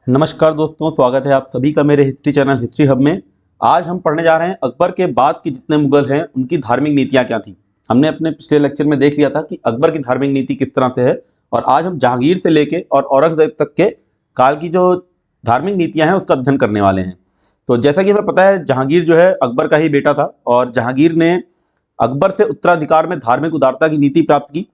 नमस्कार दोस्तों, स्वागत है आप सभी का मेरे हिस्ट्री चैनल हिस्ट्री हब में। आज हम पढ़ने जा रहे हैं अकबर के बाद के जितने मुगल हैं उनकी धार्मिक नीतियां क्या थी। हमने अपने पिछले लेक्चर में देख लिया था कि अकबर की धार्मिक नीति किस तरह से है, और आज हम जहांगीर से लेके और औरंगजेब तक के काल की जो धार्मिक नीतियां हैं उसका अध्ययन करने वाले हैं। तो जैसा कि हमें पता है, जहांगीर जो है अकबर का ही बेटा था, और जहांगीर ने अकबर से उत्तराधिकार में धार्मिक उदारता की नीति प्राप्त की।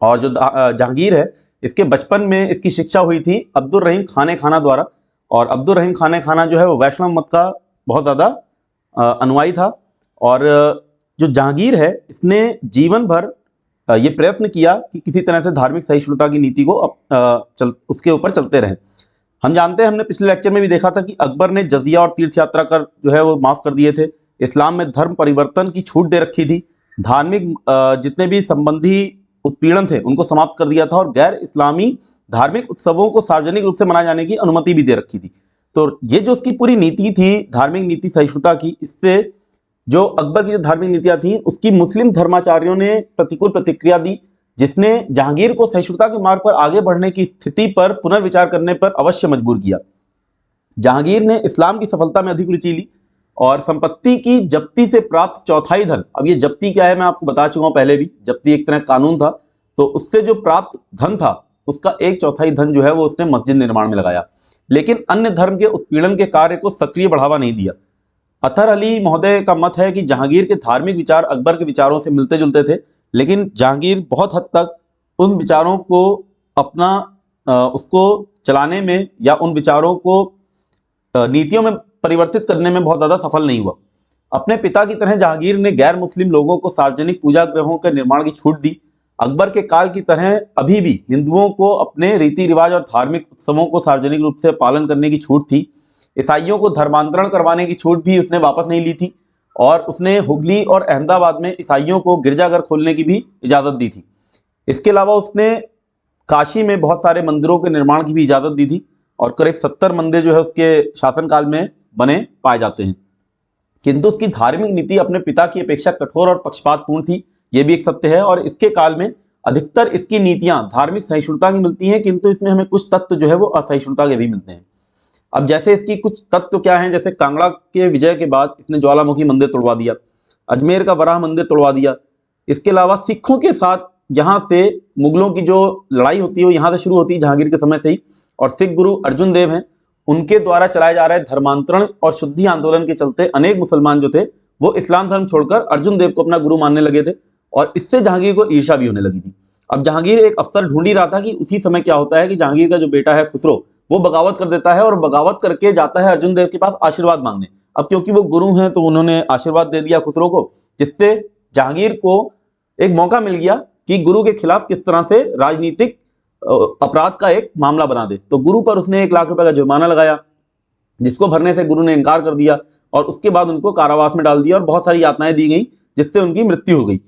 और जो जहांगीर है, इसके बचपन में इसकी शिक्षा हुई थी अब्दुल रहीम खाने खाना द्वारा। और अब्दुल रहीम खाने खाना जो है वो वैष्णव मत का बहुत ज़्यादा अनुयायी था। और जो जहांगीर है, इसने जीवन भर ये प्रयत्न किया कि किसी तरह से धार्मिक सहिष्णुता की नीति को उसके ऊपर चलते रहे। हम जानते हैं, हमने पिछले लेक्चर में भी देखा था कि अकबर ने जजिया और तीर्थ यात्रा कर जो है वो माफ़ कर दिए थे। इस्लाम में धर्म परिवर्तन की छूट दे रखी थी। धार्मिक जितने भी संबंधी उत्पीड़न थे उनको समाप्त कर दिया था, और गैर इस्लामी धार्मिक उत्सवों को सार्वजनिक रूप से मनाए जाने की अनुमति भी दे रखी थी। तो ये जो उसकी पूरी नीति थी धार्मिक नीति सहिष्णुता की, इससे जो अकबर की जो धार्मिक नीतियां थी उसकी मुस्लिम धर्माचार्यों ने प्रतिकूल प्रतिक्रिया दी, जिसने जहांगीर को सहिष्णुता के मार्ग पर आगे बढ़ने की स्थिति पर पुनर्विचार करने पर अवश्य मजबूर किया। जहांगीर ने इस्लाम की सफलता में अधिक रुचि ली और संपत्ति की जब्ती से प्राप्त चौथाई धन, अब ये जब्ती क्या है मैं आपको बता चुका हूं पहले भी, जब्ती एक तरह कानून था, तो उससे जो प्राप्त धन था उसका एक चौथाई धन जो है वो उसने मस्जिद निर्माण में लगाया। लेकिन अन्य धर्म के उत्पीड़न के कार्य को सक्रिय बढ़ावा नहीं दिया। अतहर अली महोदय का मत है कि जहांगीर के धार्मिक विचार अकबर के विचारों से मिलते जुलते थे, लेकिन जहांगीर बहुत हद तक उन विचारों को अपना उसको चलाने में या उन विचारों को नीतियों में परिवर्तित करने में बहुत ज़्यादा सफल नहीं हुआ। अपने पिता की तरह जहांगीर ने गैर मुस्लिम लोगों को सार्वजनिक पूजा गृहों के निर्माण की छूट दी। अकबर के काल की तरह अभी भी हिंदुओं को अपने रीति रिवाज और धार्मिक उत्सवों को सार्वजनिक रूप से पालन करने की छूट थी। ईसाइयों को धर्मांतरण करवाने की छूट भी उसने वापस नहीं ली थी, और उसने हुगली और अहमदाबाद में ईसाइयों को गिरजाघर खोलने की भी इजाज़त दी थी। इसके अलावा उसने काशी में बहुत सारे मंदिरों के निर्माण की भी इजाज़त दी थी, और करीब 70 मंदिर जो है उसके शासनकाल में बने पाए जाते हैं। किंतु उसकी धार्मिक नीति अपने पिता की अपेक्षा कठोर और पक्षपातपूर्ण थी, ये भी एक सत्य है। और इसके काल में अधिकतर इसकी नीतियां धार्मिक सहिष्णुता की मिलती हैं, किंतु इसमें हमें कुछ तत्व जो है वो असहिष्णुता के भी मिलते हैं। अब जैसे इसकी कुछ तत्व क्या हैं, जैसे कांगड़ा के विजय के बाद इसने ज्वालामुखी मंदिर तोड़वा दिया, अजमेर का वराह मंदिर तोड़वा दिया। इसके अलावा सिखों के साथ यहाँ से मुगलों की जो लड़ाई होती है वो यहाँ से शुरू होती है जहांगीर के समय से ही, और सिख गुरु अर्जुन देव हैं उनके द्वारा चलाए जा रहे धर्मांतरण और शुद्धि आंदोलन के चलते अनेक मुसलमान जो थे वो इस्लाम धर्म छोड़कर अर्जुन देव को अपना गुरु मानने लगे थे, और इससे जहांगीर को ईर्ष्या भी होने लगी थी। अब जहांगीर एक अवसर ढूंढ ही रहा था कि उसी समय क्या होता है कि जहांगीर का जो बेटा है खुसरो वो बगावत कर देता है, और बगावत करके जाता है अर्जुन देव के पास आशीर्वाद मांगने। अब क्योंकि वो गुरु हैं तो उन्होंने आशीर्वाद दे दिया खुसरो को, जिससे जहांगीर को एक मौका मिल गया कि गुरु के खिलाफ किस तरह से राजनीतिक अपराध का एक मामला बना दे। तो गुरु पर उसने 1 लाख रुपए का जुर्माना लगाया, जिसको भरने से गुरु ने इनकार कर दिया, और उसके बाद उनको कारावास में डाल दिया और बहुत सारी यातनाएं दी गई, जिससे उनकी मृत्यु हो गई।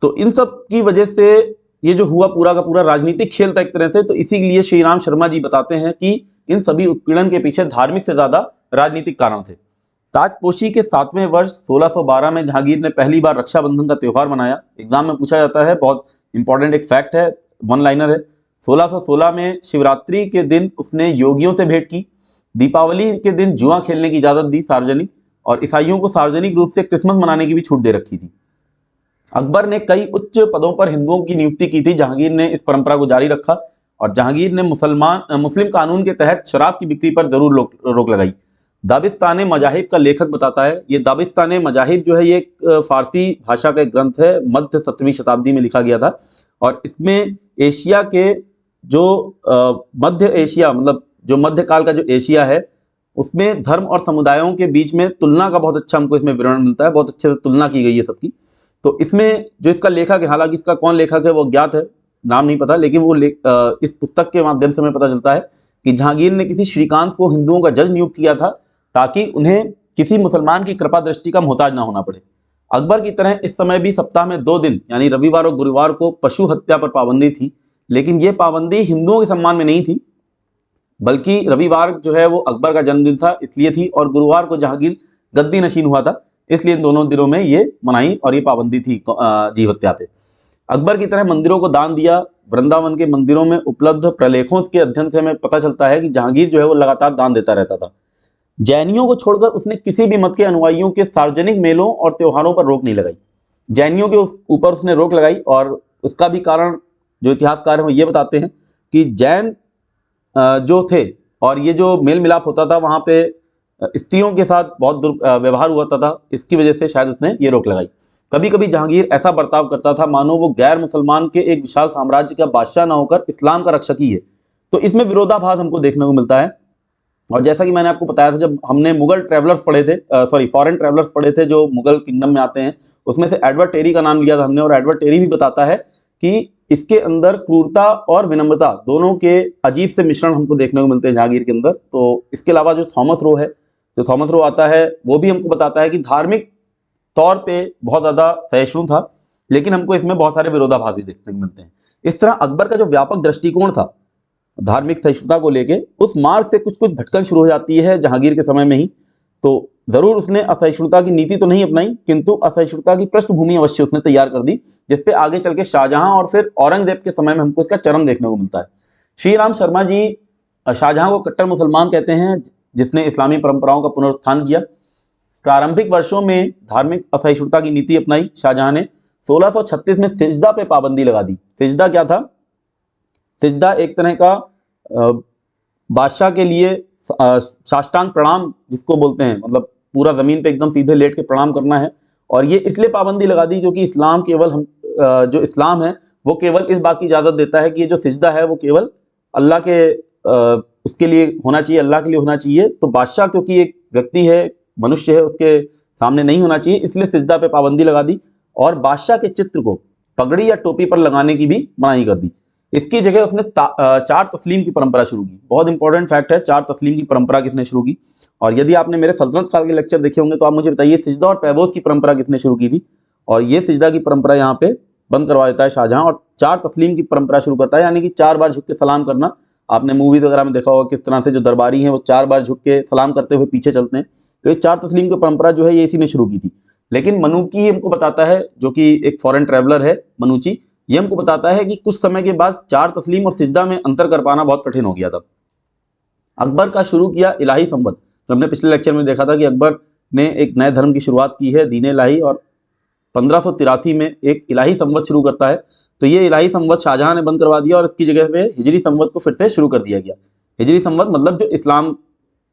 तो इन सब की वजह से ये जो हुआ पूरा का पूरा राजनीतिक खेल था एक तरह से। तो इसीलिए श्री राम शर्मा जी बताते हैं कि इन सभी उत्पीड़न के पीछे धार्मिक से ज्यादा राजनीतिक कारण थे। ताजपोशी के 7वें वर्ष 1612 में जहांगीर ने पहली बार रक्षाबंधन का त्यौहार मनाया। एग्जाम में पूछा जाता है, बहुत इंपॉर्टेंट एक फैक्ट है, वन लाइनर है। 1616 में शिवरात्रि के दिन उसने योगियों से भेंट की। दीपावली के दिन जुआ खेलने की इजाजत दी सार्वजनिक, और ईसाइयों को सार्वजनिक रूप से क्रिसमस मनाने की भी छूट दे रखी थी। अकबर ने कई उच्च पदों पर हिंदुओं की नियुक्ति की थी। जहांगीर ने इस परंपरा को जारी रखा, और जहांगीर ने मुस्लिम कानून के तहत शराब की बिक्री पर जरूर रोक लगाई। दाबिस्तान मजाहिब का लेखक बताता है, ये दाबिस्तान मजाहिब जो है ये एक फारसी भाषा का एक ग्रंथ है, मध्य 7वीं शताब्दी में लिखा गया था। और इसमें एशिया के जो मध्य एशिया, मतलब जो मध्यकाल का जो एशिया है, उसमें धर्म और समुदायों के बीच में तुलना का बहुत अच्छा हमको इसमें विवरण मिलता है। बहुत अच्छे से तुलना की गई है सबकी। तो इसमें जो इसका लेखक है, हालांकि इसका कौन लेखक है वो ज्ञात है, नाम नहीं पता, लेकिन वो इस पुस्तक के माध्यम से हमें पता चलता है कि जहांगीर ने किसी श्रीकांत को हिंदुओं का जज नियुक्त किया था, ताकि उन्हें किसी मुसलमान की कृपा दृष्टि का मोहताज ना होना पड़े। अकबर की तरह इस समय भी सप्ताह में 2 दिन यानी रविवार और गुरुवार को पशु हत्या पर पाबंदी थी, लेकिन यह पाबंदी हिंदुओं के सम्मान में नहीं थी, बल्कि रविवार जो है वो अकबर का जन्मदिन था इसलिए थी, और गुरुवार को जहांगीर गद्दी नशीन हुआ था, इसलिए इन दोनों दिनों में ये मनाई और ये पाबंदी थी जीव हत्या पे। अकबर की तरह मंदिरों को दान दिया। वृंदावन के मंदिरों में उपलब्ध प्रलेखों के अध्ययन से हमें पता चलता है कि जहांगीर जो है वो लगातार दान देता रहता था। जैनियों को छोड़कर उसने किसी भी मत के अनुयायियों के सार्वजनिक मेलों और त्योहारों पर रोक नहीं लगाई। जैनियों के ऊपर उसने रोक लगाई, और उसका भी कारण जो इतिहासकार हैं वो ये बताते हैं कि जैन जो थे, और ये जो मेल मिलाप होता था वहाँ पे स्त्रियों के साथ बहुत व्यवहार हुआ था, इसकी वजह से शायद उसने ये रोक लगाई। कभी कभी जहांगीर ऐसा बर्ताव करता था मानो वो गैर मुसलमान के एक विशाल साम्राज्य का बादशाह ना होकर इस्लाम का रक्षक ही है। तो इसमें विरोधाभास हमको देखने को मिलता है। और जैसा कि मैंने आपको बताया था, जब हमने मुगल ट्रैवलर्स पढ़े थे, फॉरेन ट्रैवलर्स पढ़े थे जो मुगल किंगडम में आते हैं, उसमें से एडवर्ड टेरी का नाम लिया था हमने, और एडवर्ड टेरी भी बताता है कि इसके अंदर क्रूरता और विनम्रता दोनों के अजीब से मिश्रण हमको देखने को मिलते हैं जहांगीर के अंदर। तो इसके अलावा जो थॉमस रो है, जो थॉमस रो आता है, वो भी हमको बताता है कि धार्मिक तौर पे बहुत ज़्यादा सहिष्णु था, लेकिन हमको इसमें बहुत सारे विरोधाभास भी देखने को मिलते हैं। इस तरह अकबर का जो व्यापक दृष्टिकोण था धार्मिक सहिष्णुता को लेके, उस मार्ग से कुछ कुछ भटकन शुरू हो जाती है जहांगीर के समय में ही। तो जरूर उसने असहिष्णुता की नीति तो नहीं अपनाई, किंतु असहिष्णुता की पृष्ठभूमि अवश्य उसने तैयार कर दी, जिसपे आगे चल के शाहजहां और फिर औरंगजेब के समय में हमको इसका चरम देखने को मिलता है। श्री राम शर्मा जी शाहजहां को कट्टर मुसलमान कहते हैं, जिसने इस्लामी परंपराओं का पुनरुत्थान किया। प्रारंभिक वर्षों में धार्मिक असहिष्णुता की नीति अपनाई शाहजहां ने। 1636 में सिजदा पे पाबंदी लगा दी। सिजदा क्या था? सिजदा एक तरह का बादशाह के लिए साष्टांग प्रणाम जिसको बोलते हैं, मतलब पूरा जमीन पे एकदम सीधे लेट के प्रणाम करना है। और ये इसलिए पाबंदी लगा दी क्योंकि इस्लाम केवल जो इस्लाम है वो केवल इस बात की इजाज़त देता है कि ये जो सिजदा है वो केवल अल्लाह के उसके लिए होना चाहिए, अल्लाह के लिए होना चाहिए। तो बादशाह क्योंकि एक व्यक्ति है, मनुष्य है, उसके सामने नहीं होना चाहिए, इसलिए सिजदा पे पाबंदी लगा दी। और बादशाह के चित्र को पगड़ी या टोपी पर लगाने की भी मनाही कर दी। इसकी जगह उसने चार तस्लीम की परंपरा शुरू की। बहुत इंपॉर्टेंट फैक्ट है, चार तस्लीम की परंपरा किसने शुरू की। और यदि आपने मेरे सल्तनत काल के लेक्चर देखे होंगे तो आप मुझे बताइए सिजदा और पैबोस की परंपरा किसने शुरू की थी। और ये सिजदा की परंपरा यहाँ पे बंद करवा देता है शाहजहां, और चार तस्लीम की परंपरा शुरू करता है, यानी कि 4 बार झुक के सलाम करना। आपने मूवीज वगैरह में देखा होगा किस तरह से जो दरबारी हैं वो 4 बार झुक के सलाम करते हुए पीछे चलते हैं। तो ये 4 तस्लीम की परंपरा जो है ये इसी ने शुरू की थी। लेकिन मनुकी हमको बताता है, जो कि एक फॉरेन ट्रैवलर है मनुची, ये हमको बताता है कि कुछ समय के बाद 4 तस्लीम और सिजदा में अंतर कर पाना बहुत कठिन हो गया था। अकबर का शुरू किया इलाही संवत। तो हमने पिछले लेक्चर में देखा था कि अकबर ने एक नए धर्म की शुरुआत की है, दीन इलाही, और 1583 में एक इलाही संवत शुरू करता है। तो ये इलाही संवत शाहजहां ने बंद करवा दिया और इसकी जगह पे हिजरी संवत को फिर से शुरू कर दिया गया। हिजरी संवत मतलब जो इस्लाम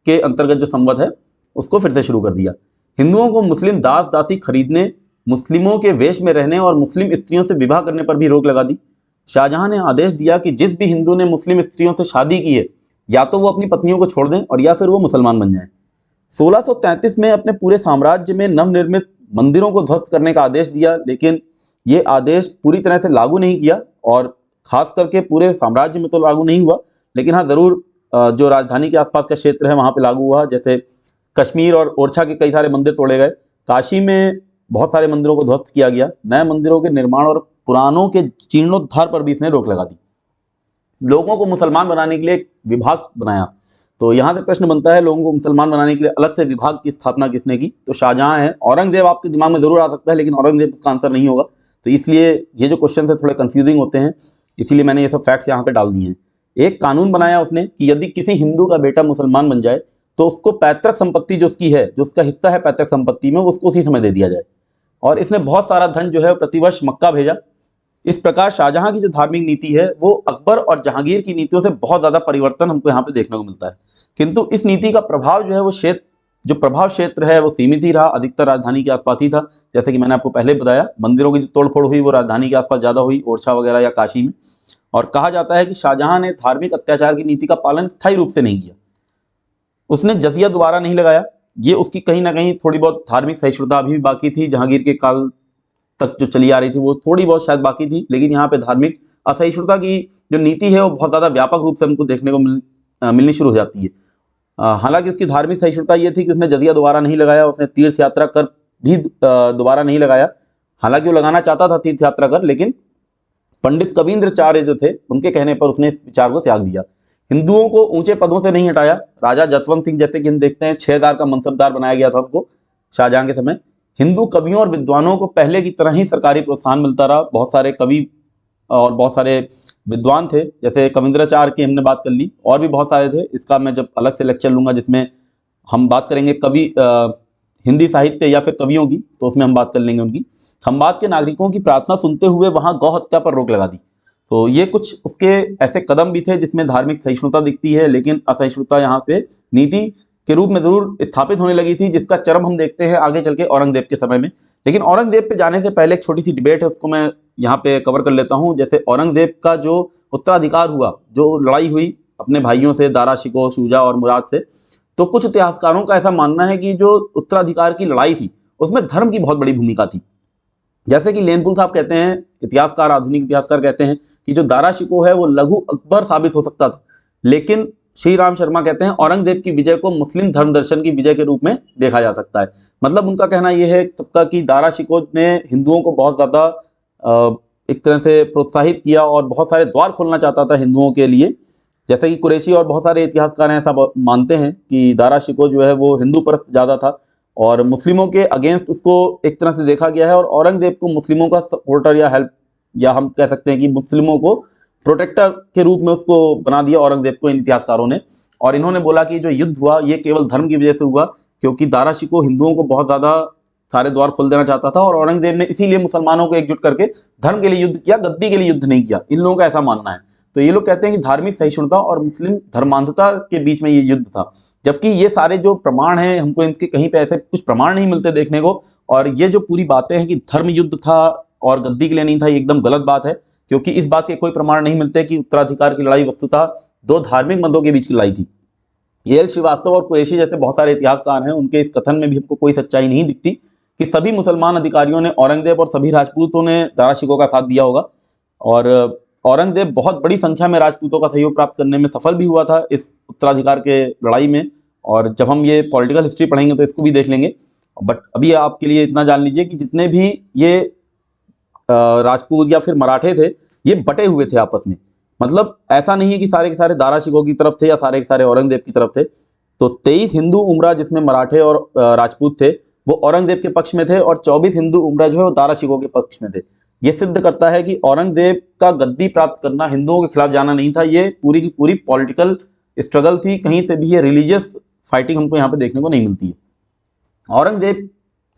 के अंतर्गत जो संवत है उसको फिर से शुरू कर दिया। हिंदुओं को मुस्लिम दास दासी खरीदने, मुस्लिमों के वेश में रहने और मुस्लिम स्त्रियों से विवाह करने पर भी रोक लगा दी। शाहजहां ने आदेश दिया कि जिस भी हिंदू ने मुस्लिम स्त्रियों से शादी की है या तो वो अपनी पत्नियों को छोड़ दें और या फिर वो मुसलमान बन जाएं। 1633 में अपने पूरे साम्राज्य में नवनिर्मित मंदिरों को ध्वस्त करने का आदेश दिया, लेकिन ये आदेश पूरी तरह से लागू नहीं किया, और खास करके पूरे साम्राज्य में तो लागू नहीं हुआ, लेकिन हाँ ज़रूर जो राजधानी के आसपास का क्षेत्र है वहाँ पे लागू हुआ। जैसे कश्मीर और ओरछा के कई सारे मंदिर तोड़े गए, काशी में बहुत सारे मंदिरों को ध्वस्त किया गया, नए मंदिरों के निर्माण और पुरानों के जीर्णोद्धार पर भी इसने रोक लगा दी। लोगों को मुसलमान बनाने के लिए एक विभाग बनाया। तो यहाँ से प्रश्न बनता है, लोगों को मुसलमान बनाने के लिए अलग से विभाग की स्थापना किसने की? तो शाहजहां है। औरंगजेब आपके दिमाग में जरूर आ सकता है, लेकिन औरंगजेब इसका आंसर नहीं होगा। तो इसलिए ये जो क्वेश्चन है थोड़े कंफ्यूजिंग होते हैं, इसीलिए मैंने ये सब फैक्ट्स यहाँ पे डाल दिए हैं। एक कानून बनाया उसने कि यदि किसी हिंदू का बेटा मुसलमान बन जाए तो उसको पैतृक संपत्ति जो उसकी है, जो उसका हिस्सा है पैतृक संपत्ति में, उसको उसी समय दे दिया जाए। और इसने बहुत सारा धन जो है प्रतिवर्ष मक्का भेजा। इस प्रकार शाहजहां की जो धार्मिक नीति है वो अकबर और जहांगीर की नीतियों से बहुत ज़्यादा परिवर्तन हमको यहाँ पे देखने को मिलता है। किंतु इस नीति का प्रभाव जो है वो प्रभाव क्षेत्र है वो सीमित ही रहा, अधिकतर राजधानी के आसपास ही था। जैसे कि मैंने आपको पहले बताया, मंदिरों की जो तोड़फोड़ हुई वो राजधानी के आसपास ज़्यादा हुई, ओरछा वगैरह या काशी में। और कहा जाता है कि शाहजहां ने धार्मिक अत्याचार की नीति का पालन स्थायी रूप से नहीं किया। उसने जजिया दोबारा नहीं लगाया। ये उसकी कहीं ना कहीं थोड़ी बहुत धार्मिक सहिष्णुता अभी भी बाकी थी, जहांगीर के काल तक जो चली आ रही थी वो थोड़ी बहुत शायद बाकी थी, लेकिन यहाँ पे धार्मिक असहिष्णुता की जो नीति है वो बहुत ज़्यादा व्यापक रूप से हमको देखने को मिलनी शुरू हो जाती है। हालांकि उसकी धार्मिक सहिष्णुता ये थी कि उसने जजिया दोबारा नहीं लगाया, उसने तीर्थ यात्रा कर भी दोबारा नहीं लगाया। हालांकि वो लगाना चाहता था तीर्थ यात्रा कर, लेकिन पंडित कवींद्राचार्य जो थे उनके कहने पर उसने इस विचार को त्याग दिया। हिंदुओं को ऊंचे पदों से नहीं हटाया। राजा जसवंत सिंह जैसे कि हम देखते हैं 6,000 का मनसबदार बनाया गया था उनको शाहजहां के समय। हिंदू कवियों और विद्वानों को पहले की तरह ही सरकारी प्रोत्साहन मिलता रहा। बहुत सारे कवि और बहुत सारे विद्वान थे, जैसे कविंद्राचार्य की हमने बात कर ली, और भी बहुत सारे थे। इसका मैं जब अलग से लेक्चर लूँगा जिसमें हम बात करेंगे कवि हिंदी साहित्य या फिर कवियों की, तो उसमें हम बात कर लेंगे उनकी। खंबात के नागरिकों की प्रार्थना सुनते हुए वहाँ गौ हत्या पर रोक लगा दी। तो ये कुछ उसके ऐसे कदम भी थे जिसमें धार्मिक सहिष्णुता दिखती है, लेकिन असहिष्णुता यहाँ पे नीति के रूप में जरूर स्थापित होने लगी थी, जिसका चरम हम देखते हैं आगे चल के औरंगजेब के समय में। लेकिन औरंगजेब पे जाने से पहले एक छोटी सी डिबेट है, उसको मैं यहाँ पे कवर कर लेता हूँ। जैसे औरंगजेब का जो उत्तराधिकार हुआ, जो लड़ाई हुई अपने भाइयों से, दारा शिकोह, शुजा और मुराद से, तो कुछ इतिहासकारों का ऐसा मानना है कि जो उत्तराधिकार की लड़ाई थी उसमें धर्म की बहुत बड़ी भूमिका थी। जैसे कि लेनपुल साहब कहते हैं, इतिहासकार, आधुनिक इतिहासकार कहते हैं कि जो दारा शिकोह है वो लघु अकबर साबित हो सकता था, लेकिन श्री राम शर्मा कहते हैं औरंगजेब की विजय को मुस्लिम धर्म दर्शन की विजय के रूप में देखा जा सकता है। मतलब उनका कहना यह है सबका कि दारा शिकोह ने हिंदुओं को बहुत ज़्यादा एक तरह से प्रोत्साहित किया और बहुत सारे द्वार खोलना चाहता था हिंदुओं के लिए। जैसे कि कुरैशी और बहुत सारे इतिहासकार हैं ऐसा मानते हैं कि दारा शिकोह जो है वो हिंदू परस्त ज़्यादा था और मुस्लिमों के अगेंस्ट उसको एक तरह से देखा गया है, और औरंगजेब को मुस्लिमों का सपोर्टर या हेल्प, या हम कह सकते हैं कि मुस्लिमों को प्रोटेक्टर के रूप में उसको बना दिया औरंगजेब को इन इतिहासकारों ने। और इन्होंने बोला कि जो युद्ध हुआ ये केवल धर्म की वजह से हुआ, क्योंकि दारा शिकोह हिंदुओं को बहुत ज़्यादा सारे द्वार खोल देना चाहता था, और औरंगजेब ने इसीलिए मुसलमानों को एकजुट करके धर्म के लिए युद्ध किया, गद्दी के लिए युद्ध नहीं किया। इन लोगों का ऐसा मानना है। तो ये लोग कहते हैं कि धार्मिक सहिष्णुता और मुस्लिम धर्मांधता के बीच में ये युद्ध था, जबकि ये सारे जो प्रमाण हैं हमको इनके कहीं पे ऐसे कुछ प्रमाण नहीं मिलते देखने को। और ये जो पूरी बातें हैं कि धर्म युद्ध था और गद्दी के लिए नहीं था, ये एकदम गलत बात है, क्योंकि इस बात के कोई प्रमाण नहीं मिलते कि उत्तराधिकार की लड़ाई वस्तुतः दो धार्मिक मतों के बीच की लड़ाई थी। एल श्रीवास्तव और कुरैशी जैसे बहुत सारे इतिहासकार हैं, उनके इस कथन में भी हमको कोई सच्चाई नहीं दिखती कि सभी मुसलमान अधिकारियों ने औरंगजेब और सभी राजपूतों ने दारा शिकोह का साथ दिया होगा। और औरंगजेब बहुत बड़ी संख्या में राजपूतों का सहयोग प्राप्त करने में सफल भी हुआ था इस उत्तराधिकार के लड़ाई में, और जब हम ये पॉलिटिकल हिस्ट्री पढ़ेंगे तो इसको भी देख लेंगे। बट अभी आपके लिए इतना जान लीजिए कि जितने भी ये राजपूत या फिर मराठे थे ये बटे हुए थे आपस में। मतलब ऐसा नहीं है कि सारे के सारे दारा शिकोह की तरफ थे या सारे के सारे औरंगजेब की तरफ थे। तो 23 हिंदू उमरा जिसमें मराठे और राजपूत थे वो औरंगजेब के पक्ष में थे, और 24 हिंदू उमरा जो है वो दारा शिकोह के पक्ष में थे। ये सिद्ध करता है कि औरंगजेब का गद्दी प्राप्त करना हिंदुओं के खिलाफ जाना नहीं था, ये पूरी की पूरी पॉलिटिकल स्ट्रगल थी। कहीं से भी ये रिलीजियस फाइटिंग हमको यहाँ पे देखने को नहीं मिलती है। औरंगजेब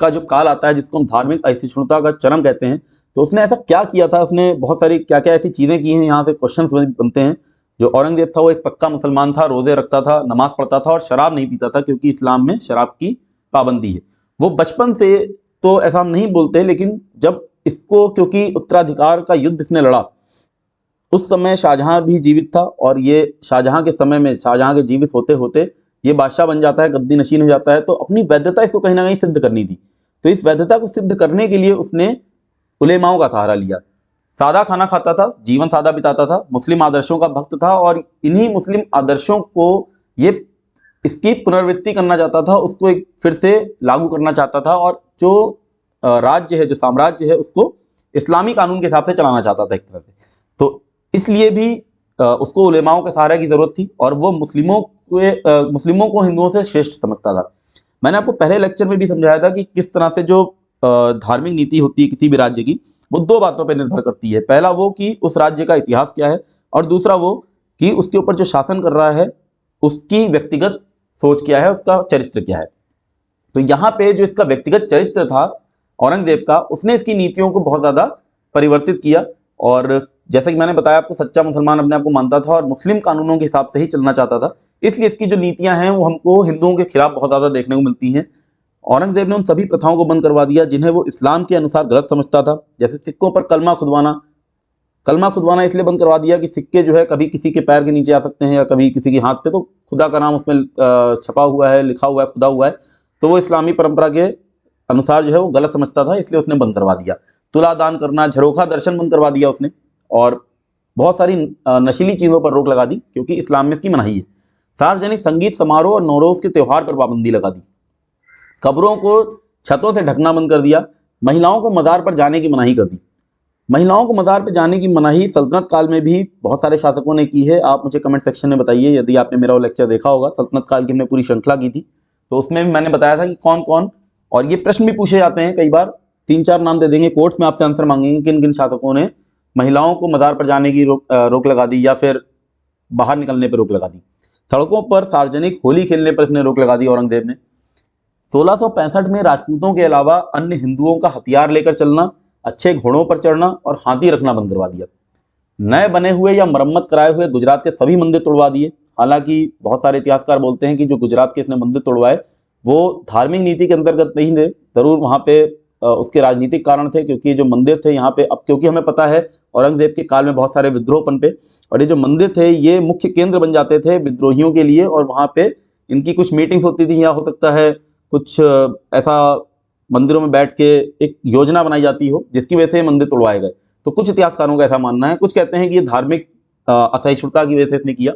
का जो काल आता है जिसको हम धार्मिक असहिष्णुता का चरम कहते हैं, तो उसने ऐसा क्या किया था, उसने बहुत सारी क्या क्या ऐसी चीज़ें की हैं, यहाँ से क्वेश्चन बनते हैं। जो औरंगजेब था वो एक पक्का मुसलमान था, रोजे रखता था, नमाज पढ़ता था और शराब नहीं पीता था, क्योंकि इस्लाम में शराब की पाबंदी है। वो बचपन से, तो ऐसा हम नहीं बोलते, लेकिन जब इसको, क्योंकि उत्तराधिकार का युद्ध इसने लड़ा उस समय शाहजहां भी जीवित था, और ये शाहजहां के समय में, शाहजहां के जीवित होते होते ये बादशाह बन जाता है, गद्दी नशीन हो जाता है। तो अपनी वैधता इसको कहीं ना कहीं सिद्ध करनी थी। तो इस वैधता को सिद्ध करने के लिए उसने उलेमाओं का सहारा लिया। सादा खाना खाता था, जीवन सादा बिताता था, मुस्लिम आदर्शों का भक्त था, और इन्हीं मुस्लिम आदर्शों को ये इसकी पुनरावृत्ति करना चाहता था, उसको एक फिर से लागू करना चाहता था, और जो राज्य है, जो साम्राज्य है, उसको इस्लामी कानून के हिसाब से चलाना चाहता था एक तरह से। तो इसलिए भी उसको उलेमाओं के सहारे की जरूरत थी, और वो मुस्लिमों को हिंदुओं से श्रेष्ठ समझता था। मैंने आपको पहले लेक्चर में भी समझाया था कि किस तरह से जो धार्मिक नीति होती है किसी भी राज्य की, वो दो बातों पर निर्भर करती है। पहला वो कि उस राज्य का इतिहास क्या है, और दूसरा वो कि उसके ऊपर जो शासन कर रहा है उसकी व्यक्तिगत सोच क्या है, उसका चरित्र क्या है। तो यहाँ पे जो इसका व्यक्तिगत चरित्र था औरंगजेब का, उसने इसकी नीतियों को बहुत ज़्यादा परिवर्तित किया। और जैसे कि मैंने बताया आपको, सच्चा मुसलमान अपने आप को मानता था और मुस्लिम कानूनों के हिसाब से ही चलना चाहता था, इसलिए इसकी जो नीतियां हैं वो हमको हिंदुओं के खिलाफ बहुत ज़्यादा देखने को मिलती हैं। औरंगजेब ने उन सभी प्रथाओं को बंद करवा दिया जिन्हें वो इस्लाम के अनुसार गलत समझता था। जैसे सिक्कों पर कलमा खुदवाना इसलिए बंद करवा दिया कि सिक्के जो है कभी किसी के पैर के नीचे आ सकते हैं या कभी किसी के हाथ पे, तो खुदा का नाम उसमें छपा हुआ है, लिखा हुआ है, खुदा हुआ है, तो वो इस्लामी परंपरा के अनुसार जो है वो गलत समझता था, इसलिए उसने बंद करवा दिया। तुला दान करना, झरोखा दर्शन बंद करवा दिया उसने, और बहुत सारी नशीली चीज़ों पर रोक लगा दी, क्योंकि इस्लाम में इसकी मनाही है। सार्वजनिक संगीत समारोह और नौरोज के त्यौहार पर पाबंदी लगा दी। कब्रों को छतों से ढकना बंद कर दिया। महिलाओं को मज़ार पर जाने की मनाही कर दी। महिलाओं को मज़ार पर जाने की मनाही सल्तनत काल में भी बहुत सारे शासकों ने की है। आप मुझे कमेंट सेक्शन में बताइए यदि आपने मेरा वो लेक्चर देखा होगा, सल्तनत काल की हमने पूरी श्रृंखला की थी, तो उसमें भी मैंने बताया था कि कौन कौन और ये प्रश्न भी पूछे जाते हैं कई बार, 3-4 नाम दे देंगे, कोर्ट्स में आपसे आंसर मांगेंगे किन किन शासकों ने महिलाओं को मज़ार पर जाने की रोक लगा दी या फिर बाहर निकलने पर रोक लगा दी। सड़कों पर सार्वजनिक होली खेलने पर इसने रोक लगा दी औरंगजेब ने। 1665 में राजपूतों के अलावा अन्य हिंदुओं का हथियार लेकर चलना, अच्छे घोड़ों पर चढ़ना और हाथी रखना बंद करवा दिया। नए बने हुए या मरम्मत कराए हुए गुजरात के सभी मंदिर तोड़वा दिए। हालांकि बहुत सारे इतिहासकार बोलते हैं कि जो गुजरात के इसने मंदिर तोड़वाए वो धार्मिक नीति के अंतर्गत नहीं थे, जरूर वहाँ पे उसके राजनीतिक कारण थे, क्योंकि जो मंदिर थे यहाँ पे, अब क्योंकि हमें पता है औरंगजेब के काल में बहुत सारे विद्रोह पनपे और ये जो मंदिर थे ये मुख्य केंद्र बन जाते थे विद्रोहियों के लिए, और वहाँ पे इनकी कुछ मीटिंग्स होती थी, या हो सकता है कुछ ऐसा मंदिरों में बैठ के एक योजना बनाई जाती हो जिसकी वजह से ये मंदिर तोड़वाए गए। तो कुछ इतिहासकारों का ऐसा मानना है, कुछ कहते हैं कि ये धार्मिक असहिष्णुता की वजह से इसने किया।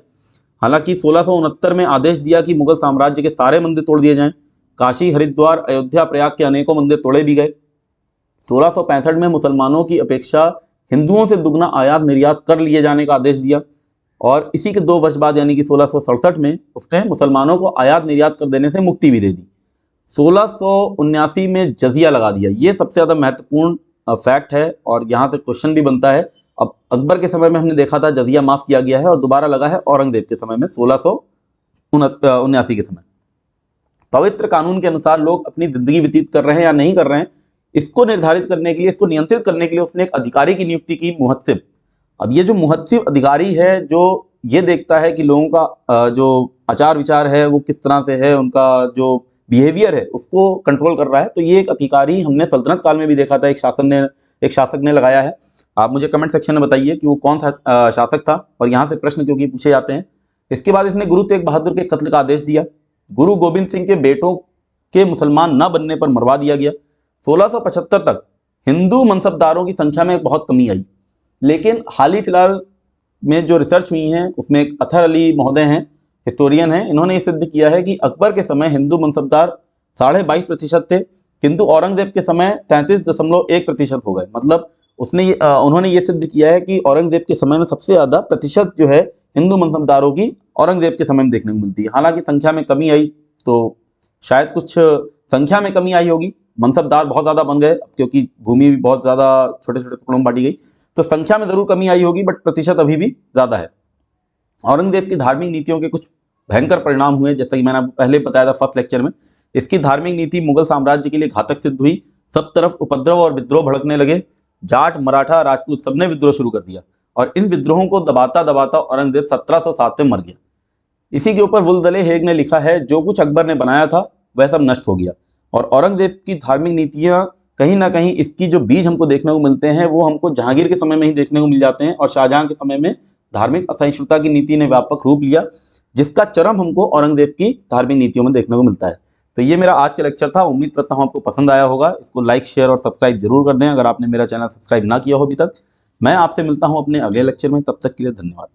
हालांकि 1669 में आदेश दिया कि मुगल साम्राज्य के सारे मंदिर तोड़ दिए जाएं। काशी, हरिद्वार, अयोध्या, प्रयाग के अनेकों मंदिर तोड़े भी गए। 1665 में मुसलमानों की अपेक्षा हिंदुओं से दुगना आयात निर्यात कर लिए जाने का आदेश दिया, और इसी के 2 वर्ष बाद यानी कि 1667 में उसने मुसलमानों को आयात निर्यात कर देने से मुक्ति भी दे दी। 1679 में जजिया लगा दिया। ये सबसे ज़्यादा महत्वपूर्ण फैक्ट है और यहाँ से क्वेश्चन भी बनता है। अब अकबर के समय में हमने देखा था जजिया माफ़ किया गया है और दोबारा लगा है औरंगजेब के समय में 1679 के समय। पवित्र कानून के अनुसार लोग अपनी ज़िंदगी व्यतीत कर रहे हैं या नहीं कर रहे हैं, इसको निर्धारित करने के लिए, इसको नियंत्रित करने के लिए उसने एक अधिकारी की नियुक्ति की, मुहत्सिब। अब ये जो मुहत्सिब अधिकारी है जो ये देखता है कि लोगों का जो आचार विचार है वो किस तरह से है, उनका जो बिहेवियर है उसको कंट्रोल कर रहा है, तो ये एक अधिकारी हमने सल्तनत काल में भी देखा था, एक शासक ने लगाया है। आप मुझे कमेंट सेक्शन में बताइए कि वो कौन सा शासक था, और यहाँ से प्रश्न क्योंकि पूछे जाते हैं। इसके बाद इसने गुरु तेग बहादुर के कत्ल का आदेश दिया। गुरु गोविंद सिंह के बेटों के मुसलमान न बनने पर मरवा दिया गया। 1675 तक हिंदू मनसबदारों की संख्या में बहुत कमी आई, लेकिन हाल ही फिलहाल में जो रिसर्च हुई हैं उसमें एक अतहर अली महोदय हैं, हिस्टोरियन हैं, इन्होंने ये सिद्ध किया है कि अकबर के समय हिंदू मनसबदार 22.5% थे, किंतु औरंगजेब के समय 33.1% हो गए। मतलब उन्होंने ये सिद्ध किया है कि औरंगजेब के समय में सबसे ज़्यादा प्रतिशत जो है हिंदू मनसबदारों की औरंगजेब के समय में देखने को मिलती है। हालांकि संख्या में कमी आई, तो शायद कुछ संख्या में कमी आई होगी, मनसबदार बहुत ज़्यादा बन गए क्योंकि भूमि भी बहुत ज़्यादा छोटे छोटे टुकड़ों में बांटी गई, तो संख्या में ज़रूर कमी आई होगी, बट प्रतिशत अभी भी ज़्यादा है। औरंगजेब की धार्मिक नीतियों के कुछ भयंकर परिणाम हुए, जैसा कि मैंने आपको पहले बताया था फर्स्ट लेक्चर में। इसकी धार्मिक नीति मुगल साम्राज्य के लिए घातक सिद्ध हुई। सब तरफ उपद्रव और विद्रोह भड़कने लगे। जाट, मराठा, राजपूत सबने विद्रोह शुरू कर दिया, और इन विद्रोहों को दबाता दबाता औरंगजेब 1707 में मर गया। इसी के ऊपर वुल्दले हेग ने लिखा है, जो कुछ अकबर ने बनाया था वह सब नष्ट हो गया। और औरंगजेब की धार्मिक नीतियाँ कहीं ना कहीं इसकी जो बीज हमको देखने को मिलते हैं वो हमको जहांगीर के समय में ही देखने को मिल जाते हैं, और शाहजहां के समय में धार्मिक असहिष्णुता की नीति ने व्यापक रूप लिया, जिसका चरम हमको औरंगजेब की धार्मिक नीतियों में देखने को मिलता है। तो ये मेरा आज का लेक्चर था, उम्मीद करता हूँ आपको पसंद आया होगा। इसको लाइक, शेयर और सब्सक्राइब जरूर कर दें अगर आपने मेरा चैनल सब्सक्राइब ना किया हो अभी तक। मैं आपसे मिलता हूँ अपने अगले लेक्चर में, तब तक के लिए धन्यवाद।